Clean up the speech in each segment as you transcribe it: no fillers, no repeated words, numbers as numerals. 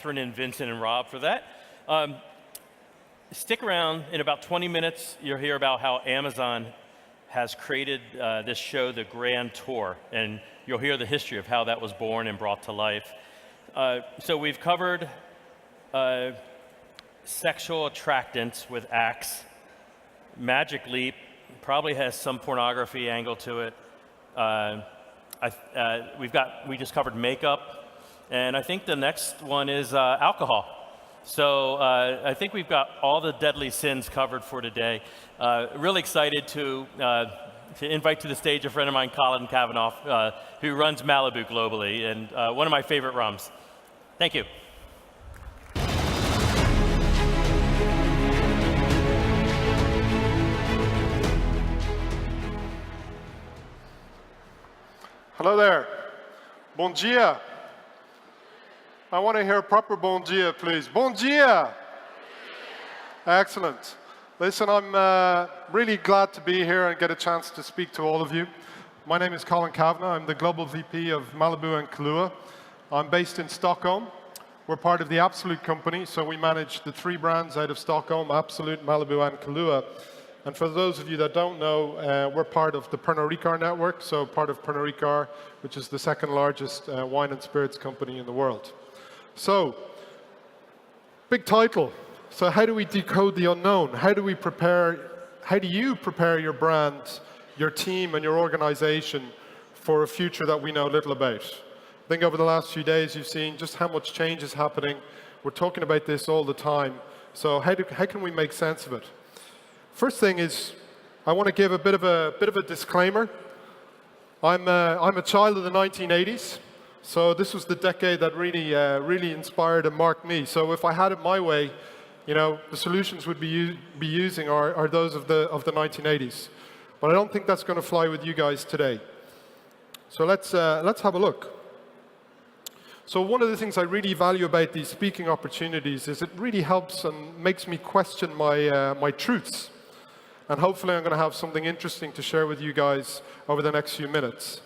Catherine and Vincent and Rob for that. Stick around. In about 20 minutes, you'll hear about how Amazon has created this show, The Grand Tour, and you'll hear the history of how that was born and brought to life. So we've covered sexual attractance with Axe. Magic Leap probably has some pornography angle to it. We just covered makeup, and I think the next one is alcohol. So I think we've got all the deadly sins covered for today. Really excited to invite to the stage a friend of mine, Colin Kavanagh, who runs Malibu globally, and one of my favorite rums. Thank you. Hello there. Bon dia. I want to hear a proper bon dia, please. Bon dia. Excellent. Listen, I'm really glad to be here and get a chance to speak to all of you. My name is Colin Kavanagh. I'm the Global VP of Malibu and Kahlua. I'm based in Stockholm. We're part of the Absolute company, so we manage the 3 brands out of Stockholm, Absolute, Malibu, and Kahlua. And for those of you that don't know, we're part of the Pernod Ricard network, so part of Pernod Ricard, which is the 2nd largest wine and spirits company in the world. So, big title. So how do we decode the unknown? How do you prepare your brand, your team, and your organization for a future that we know little about? I think over the last few days you've seen just how much change is happening. We're talking about this all the time. So how can we make sense of it? First thing is, I want to give a bit of a disclaimer. I'm a child of the 1980s. So this was the decade that really inspired and marked me. So if I had it my way, you know, the solutions would be using are those of the 1980s. But I don't think that's going to fly with you guys today. So let's have a look. So one of the things I really value about these speaking opportunities is it really helps and makes me question my truths. And hopefully I'm going to have something interesting to share with you guys over the next few minutes.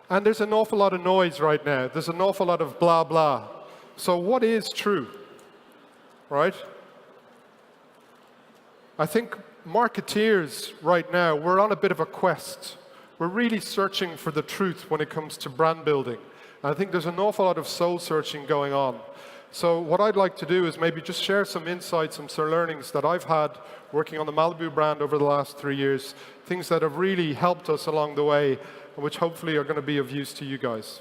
And there's an awful lot of noise right now. There's an awful lot of blah, blah. So what is true, right? I think marketeers right now, we're on a bit of a quest. We're really searching for the truth when it comes to brand building. And I think there's an awful lot of soul searching going on. So what I'd like to do is maybe just share some insights and some learnings that I've had working on the Malibu brand over the last 3 years, things that have really helped us along the way, which hopefully are going to be of use to you guys.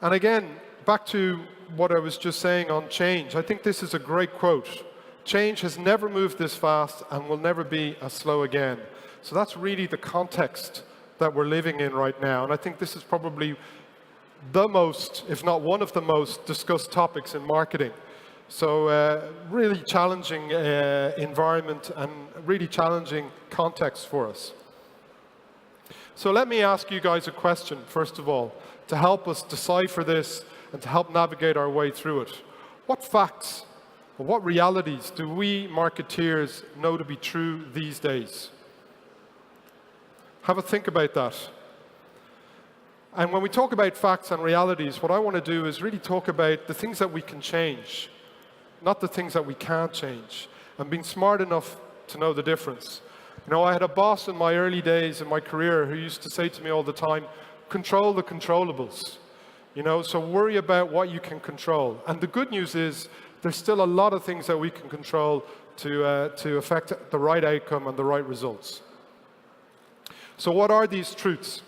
And again, back to what I was just saying on change, I think this is a great quote. Change has never moved this fast and will never be as slow again. So that's really the context that we're living in right now. And I think this is probably the most, if not one of the most discussed topics in marketing. So really challenging environment and really challenging context for us. So let me ask you guys a question, first of all, to help us decipher this and to help navigate our way through it. What facts or what realities do we marketeers know to be true these days? Have a think about that. And when we talk about facts and realities, what I want to do is really talk about the things that we can change, not the things that we can't change, and being smart enough to know the difference. You know, I had a boss in my early days in my career who used to say to me all the time, control the controllables. You know, so worry about what you can control. And the good news is there's still a lot of things that we can control to affect the right outcome and the right results. So what are these truths?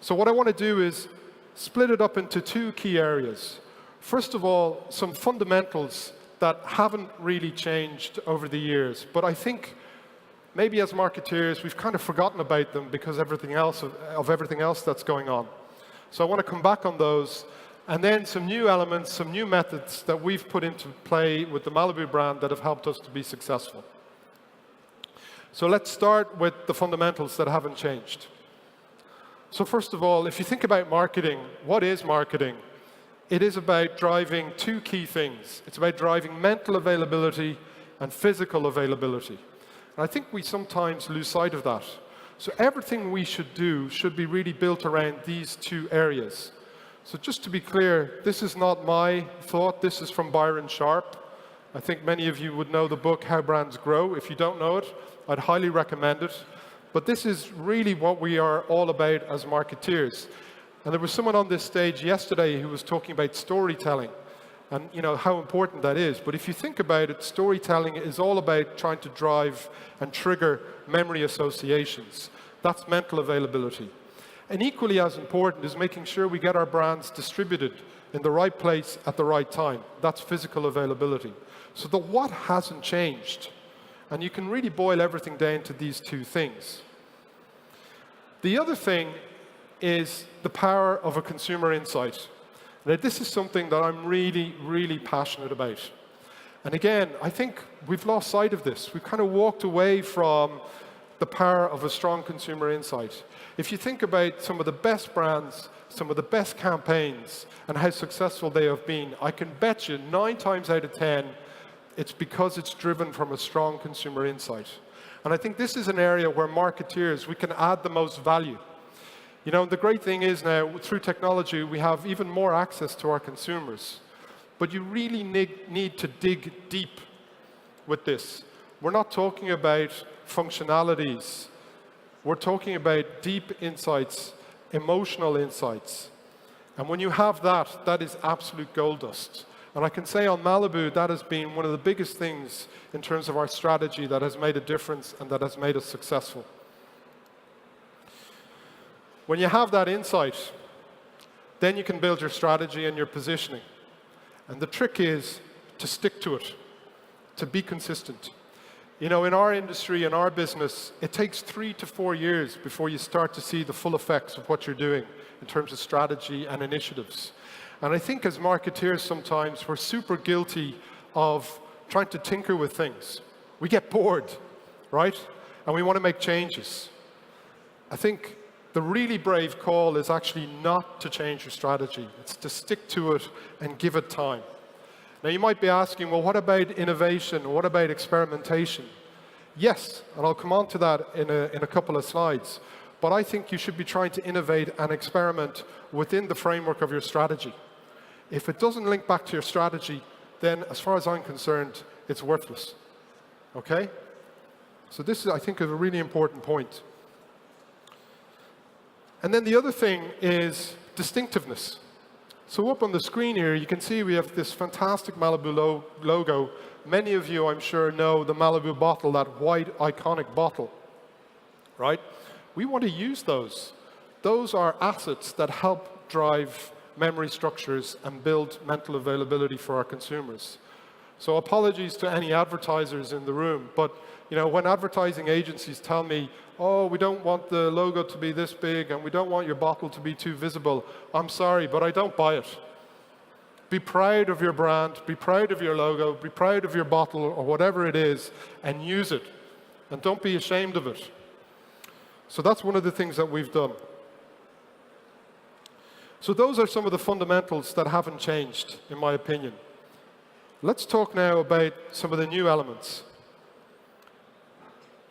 So what I want to do is split it up into 2 key areas. First of all, some fundamentals that haven't really changed over the years, but I think maybe as marketeers, we've kind of forgotten about them because everything else that's going on. So I want to come back on those, and then some new elements, some new methods that we've put into play with the Malibu brand that have helped us to be successful. So let's start with the fundamentals that haven't changed. So first of all, if you think about marketing, what is marketing? It is about driving 2 key things. It's about driving mental availability and physical availability. And I think we sometimes lose sight of that. So everything we should do should be really built around these 2 areas. So just to be clear, this is not my thought. This is from Byron Sharp. I think many of you would know the book, How Brands Grow. If you don't know it, I'd highly recommend it. But this is really what we are all about as marketeers. And there was someone on this stage yesterday who was talking about storytelling and how important that is. But if you think about it, storytelling is all about trying to drive and trigger memory associations. That's mental availability. And equally as important is making sure we get our brands distributed in the right place at the right time. That's physical availability. So the what hasn't changed. And you can really boil everything down to these two things. The other thing is the power of a consumer insight. Now, this is something that I'm really, really passionate about. And again, I think we've lost sight of this. We've kind of walked away from the power of a strong consumer insight. If you think about some of the best brands, some of the best campaigns, and how successful they have been, I can bet you 9 times out of 10, it's because it's driven from a strong consumer insight. And I think this is an area where marketeers, we can add the most value. The great thing is now, through technology, we have even more access to our consumers. But you really need to dig deep with this. We're not talking about functionalities. We're talking about deep insights, emotional insights. And when you have that, that is absolute gold dust. And I can say on Malibu, that has been one of the biggest things in terms of our strategy that has made a difference and that has made us successful. When you have that insight, then you can build your strategy and your positioning. And the trick is to stick to it, to be consistent. In our industry, in our business, it takes 3 to 4 years before you start to see the full effects of what you're doing in terms of strategy and initiatives. And I think as marketeers sometimes, we're super guilty of trying to tinker with things. We get bored, right? And we want to make changes. I think the really brave call is actually not to change your strategy. It's to stick to it and give it time. Now, you might be asking, well, what about innovation? What about experimentation? Yes, and I'll come on to that in a couple of slides. But I think you should be trying to innovate and experiment within the framework of your strategy. If it doesn't link back to your strategy, then as far as I'm concerned, it's worthless. Okay? So this is, I think, a really important point. And then the other thing is distinctiveness. So up on the screen here, you can see we have this fantastic Malibu logo. Many of you, I'm sure, know the Malibu bottle, that white iconic bottle, right? We want to use those. Those are assets that help drive memory structures and build mental availability for our consumers. So apologies to any advertisers in the room, but when advertising agencies tell me, oh, we don't want the logo to be this big and we don't want your bottle to be too visible, I'm sorry, but I don't buy it. Be proud of your brand, be proud of your logo, be proud of your bottle or whatever it is, and use it. And don't be ashamed of it. So that's one of the things that we've done. So those are some of the fundamentals that haven't changed, in my opinion. Let's talk now about some of the new elements.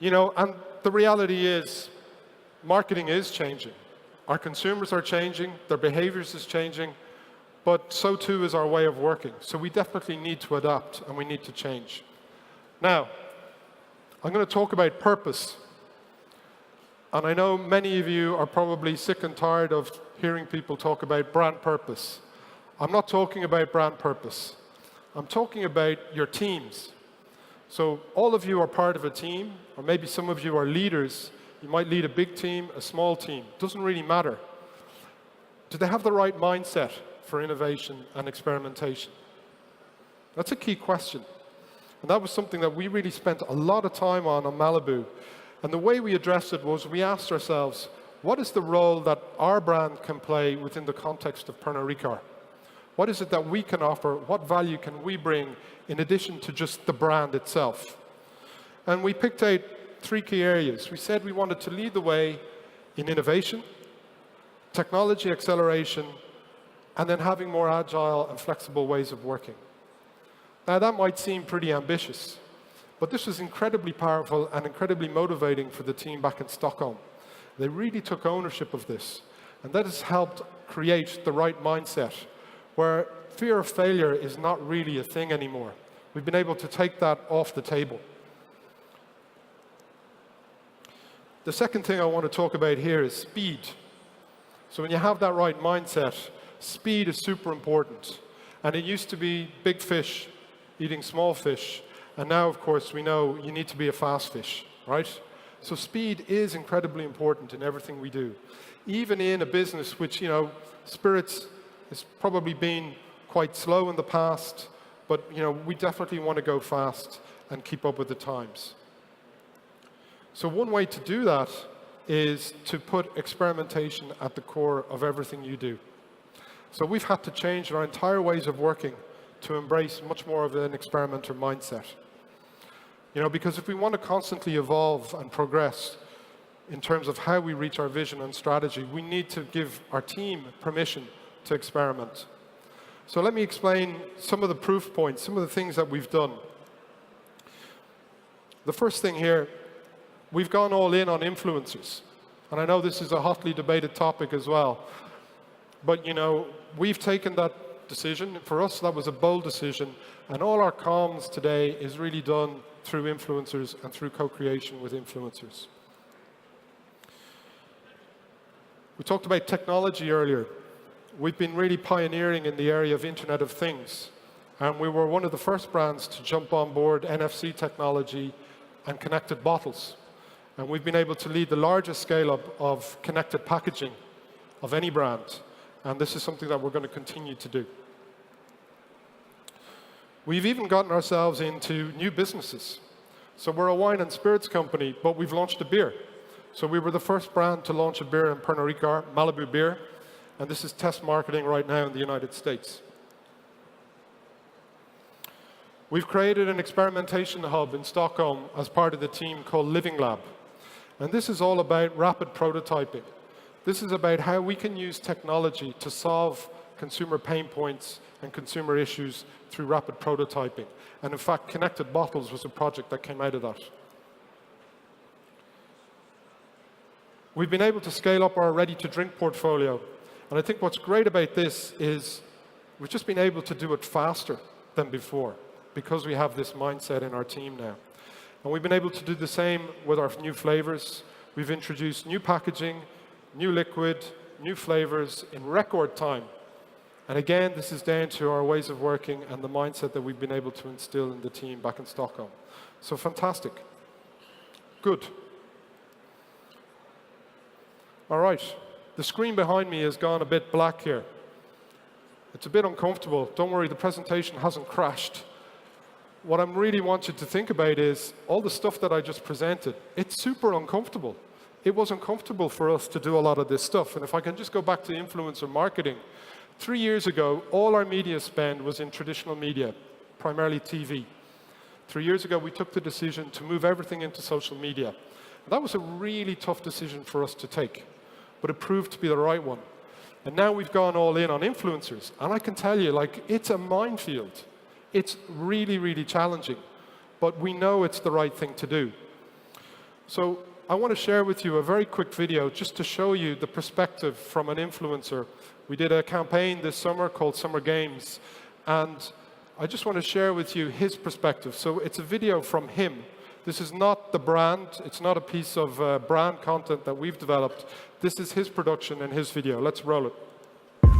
And the reality is, marketing is changing. Our consumers are changing, their behaviors is changing, but so too is our way of working. So we definitely need to adapt and we need to change. Now, I'm going to talk about purpose. And I know many of you are probably sick and tired of hearing people talk about brand purpose. I'm not talking about brand purpose. I'm talking about your teams. So all of you are part of a team, or maybe some of you are leaders. You might lead a big team, a small team. Doesn't really matter. Do they have the right mindset for innovation and experimentation? That's a key question. And that was something that we really spent a lot of time on Malibu. And the way we addressed it was we asked ourselves, what is the role that our brand can play within the context of Pernod Ricard? What is it that we can offer? What value can we bring in addition to just the brand itself? And we picked out 3 key areas. We said we wanted to lead the way in innovation, technology acceleration, and then having more agile and flexible ways of working. Now, that might seem pretty ambitious, but this was incredibly powerful and incredibly motivating for the team back in Stockholm. They really took ownership of this, and that has helped create the right mindset, where fear of failure is not really a thing anymore. We've been able to take that off the table. The second thing I want to talk about here is speed. So when you have that right mindset, speed is super important. And it used to be big fish eating small fish. And now, of course, we know you need to be a fast fish, right? So speed is incredibly important in everything we do. Even in a business which, spirits has probably been quite slow in the past, but, we definitely want to go fast and keep up with the times. So one way to do that is to put experimentation at the core of everything you do. So we've had to change our entire ways of working to embrace much more of an experimenter mindset. Because if we want to constantly evolve and progress in terms of how we reach our vision and strategy, we need to give our team permission to experiment. So let me explain some of the proof points, some of the things that we've done. The first thing here, we've gone all in on influencers. And I know this is a hotly debated topic as well. But, we've taken that decision. For us, that was a bold decision. And all our comms today is really done through influencers and through co-creation with influencers. We talked about technology earlier. We've been really pioneering in the area of Internet of Things. And we were one of the first brands to jump on board NFC technology and connected bottles. And we've been able to lead the largest scale-up of connected packaging of any brand. And this is something that we're going to continue to do. We've even gotten ourselves into new businesses. So we're a wine and spirits company, but we've launched a beer. So we were the first brand to launch a beer in Pernod Ricard, Malibu Beer. And this is test marketing right now in the United States. We've created an experimentation hub in Stockholm as part of the team called Living Lab. And this is all about rapid prototyping. This is about how we can use technology to solve consumer pain points and consumer issues through rapid prototyping. And in fact, Connected Bottles was a project that came out of that. We've been able to scale up our ready-to-drink portfolio. And I think what's great about this is we've just been able to do it faster than before because we have this mindset in our team now. And we've been able to do the same with our new flavors. We've introduced new packaging, new liquid, new flavors in record time. And again, this is down to our ways of working and the mindset that we've been able to instill in the team back in Stockholm. So fantastic. Good. All right. The screen behind me has gone a bit black here. It's a bit uncomfortable. Don't worry, the presentation hasn't crashed. What I really want you to think about is all the stuff that I just presented. It's super uncomfortable. It was uncomfortable for us to do a lot of this stuff. And if I can just go back to influencer marketing, 3 years ago, all our media spend was in traditional media, primarily TV. 3 years ago, we took the decision to move everything into social media. And that was a really tough decision for us to take, but it proved to be the right one. And now we've gone all in on influencers. And I can tell you, it's a minefield. It's really, really challenging, but we know it's the right thing to do. So I want to share with you a very quick video just to show you the perspective from an influencer. We did a campaign this summer called Summer Games, and I just want to share with you his perspective. So it's a video from him. This is not the brand. It's not a piece of brand content that we've developed. This is his production and his video. Let's roll it.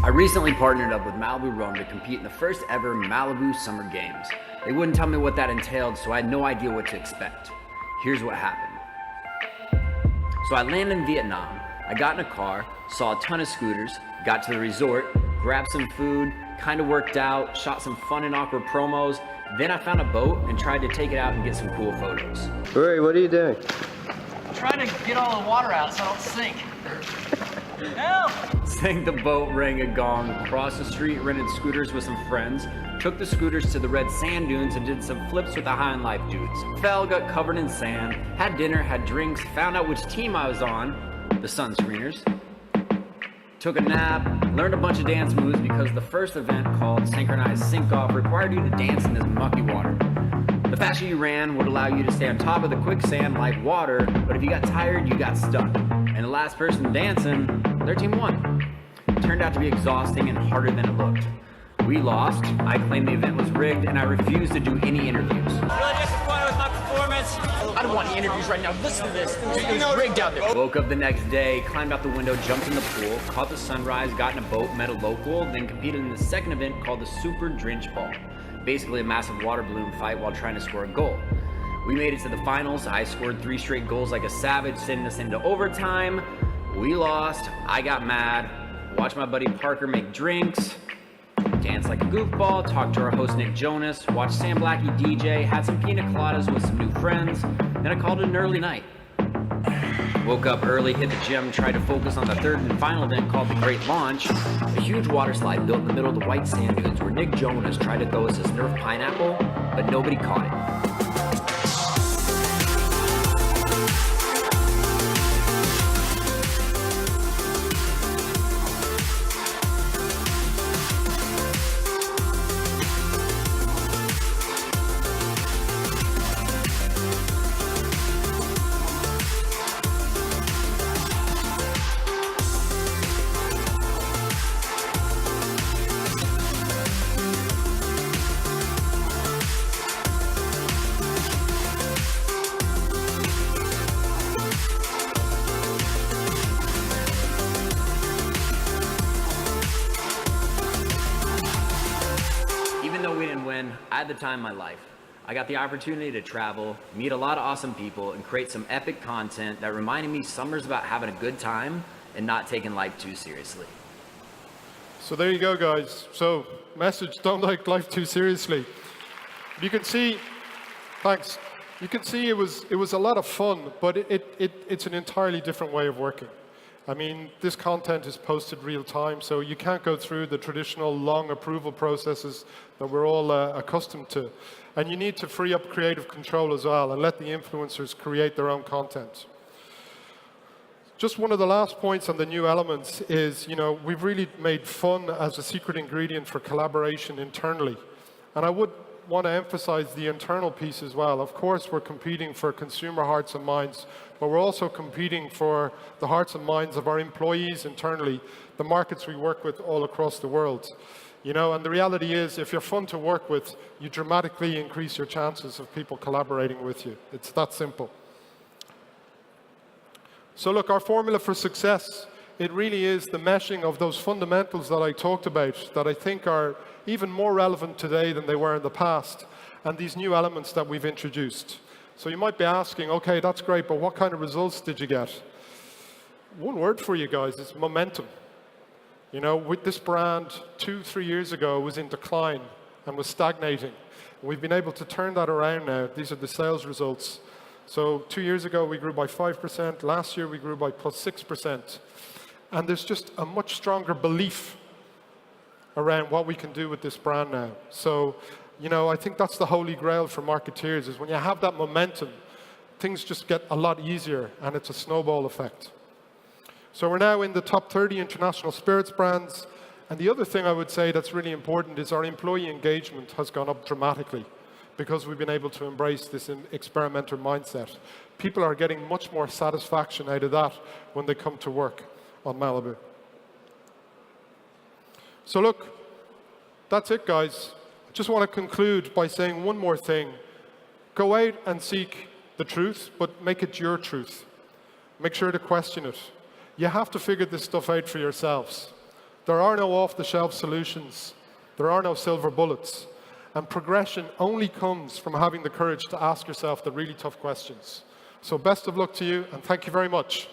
I recently partnered up with Malibu Rum to compete in the first ever Malibu Summer Games. They wouldn't tell me what that entailed, so I had no idea what to expect. Here's what happened. So I landed in Vietnam. I got in a car, saw a ton of scooters, got to the resort, grabbed some food, kind of worked out, shot some fun and awkward promos. Then I found a boat and tried to take it out and get some cool photos. Rory, what are you doing? I'm trying to get all the water out so I don't sink. Help! Sank the boat, rang a gong, crossed the street, rented scooters with some friends, took the scooters to the red sand dunes and did some flips with the High on Life dudes. Fell, got covered in sand, had dinner, had drinks, found out which team I was on, the Sunscreeners. Took a nap, learned a bunch of dance moves because the first event called Synchronized Sink-Off required you to dance in this mucky water. The faster you ran would allow you to stay on top of the quicksand like water, but if you got tired, you got stuck. And the last person dancing, their team won. turned out to be exhausting and harder than it looked. We lost, I claimed the event was rigged, and I refused to do any interviews. Really disappointed with my performance. I don't want any interviews right now. Listen to this. It was rigged out there. Woke up the next day, climbed out the window, jumped in the pool, caught the sunrise, got in a boat, met a local, then competed in the second event called the Super Drench Ball. Basically a massive water balloon fight while trying to score a goal. We made it to the finals. I scored 3 straight goals like a savage, sending us into overtime. We lost, I got mad, watched my buddy Parker make drinks, dance like a goofball, talked to our host Nick Jonas, watched Sam Blackie DJ, had some pina coladas with some new friends, then I called it an early night. Woke up early, hit the gym, tried to focus on the third and final event called the Great Launch, a huge water slide built in the middle of the white sand dunes where Nick Jonas tried to throw us his Nerf pineapple, but nobody caught it. I had the time of my life. I got the opportunity to travel, meet a lot of awesome people, and create some epic content that reminded me summer's about having a good time and not taking life too seriously. So there you go, guys. So message, don't take life too seriously. You can see, thanks. You can see it was a lot of fun, but it's an entirely different way of working. I mean, this content is posted real time, so you can't go through the traditional long approval processes that we're all accustomed to. And you need to free up creative control as well and let the influencers create their own content. Just one of the last points on the new elements is, we've really made fun as a secret ingredient for collaboration internally. And I would want to emphasize the internal piece as well. Of course, we're competing for consumer hearts and minds, but we're also competing for the hearts and minds of our employees internally, the markets we work with all across the world. And the reality is, if you're fun to work with, you dramatically increase your chances of people collaborating with you. It's that simple. So look, our formula for success, it really is the meshing of those fundamentals that I talked about that I think are even more relevant today than they were in the past, and these new elements that we've introduced. So you might be asking, okay, that's great, but what kind of results did you get? One word for you guys is momentum. With this brand 2-3 years ago was in decline and was stagnating. We've been able to turn that around now. These are the sales results. So 2 years ago, we grew by 5%. Last year, we grew by +6%. And there's just a much stronger belief around what we can do with this brand now. So, I think that's the holy grail for marketeers, is when you have that momentum, things just get a lot easier, and it's a snowball effect. So we're now in the top 30 international spirits brands. And the other thing I would say that's really important is our employee engagement has gone up dramatically because we've been able to embrace this experimenter mindset. People are getting much more satisfaction out of that when they come to work on Malibu. So look, that's it, guys. I just want to conclude by saying one more thing. Go out and seek the truth, but make it your truth. Make sure to question it. You have to figure this stuff out for yourselves. There are no off-the-shelf solutions. There are no silver bullets. And progression only comes from having the courage to ask yourself the really tough questions. So best of luck to you, and thank you very much.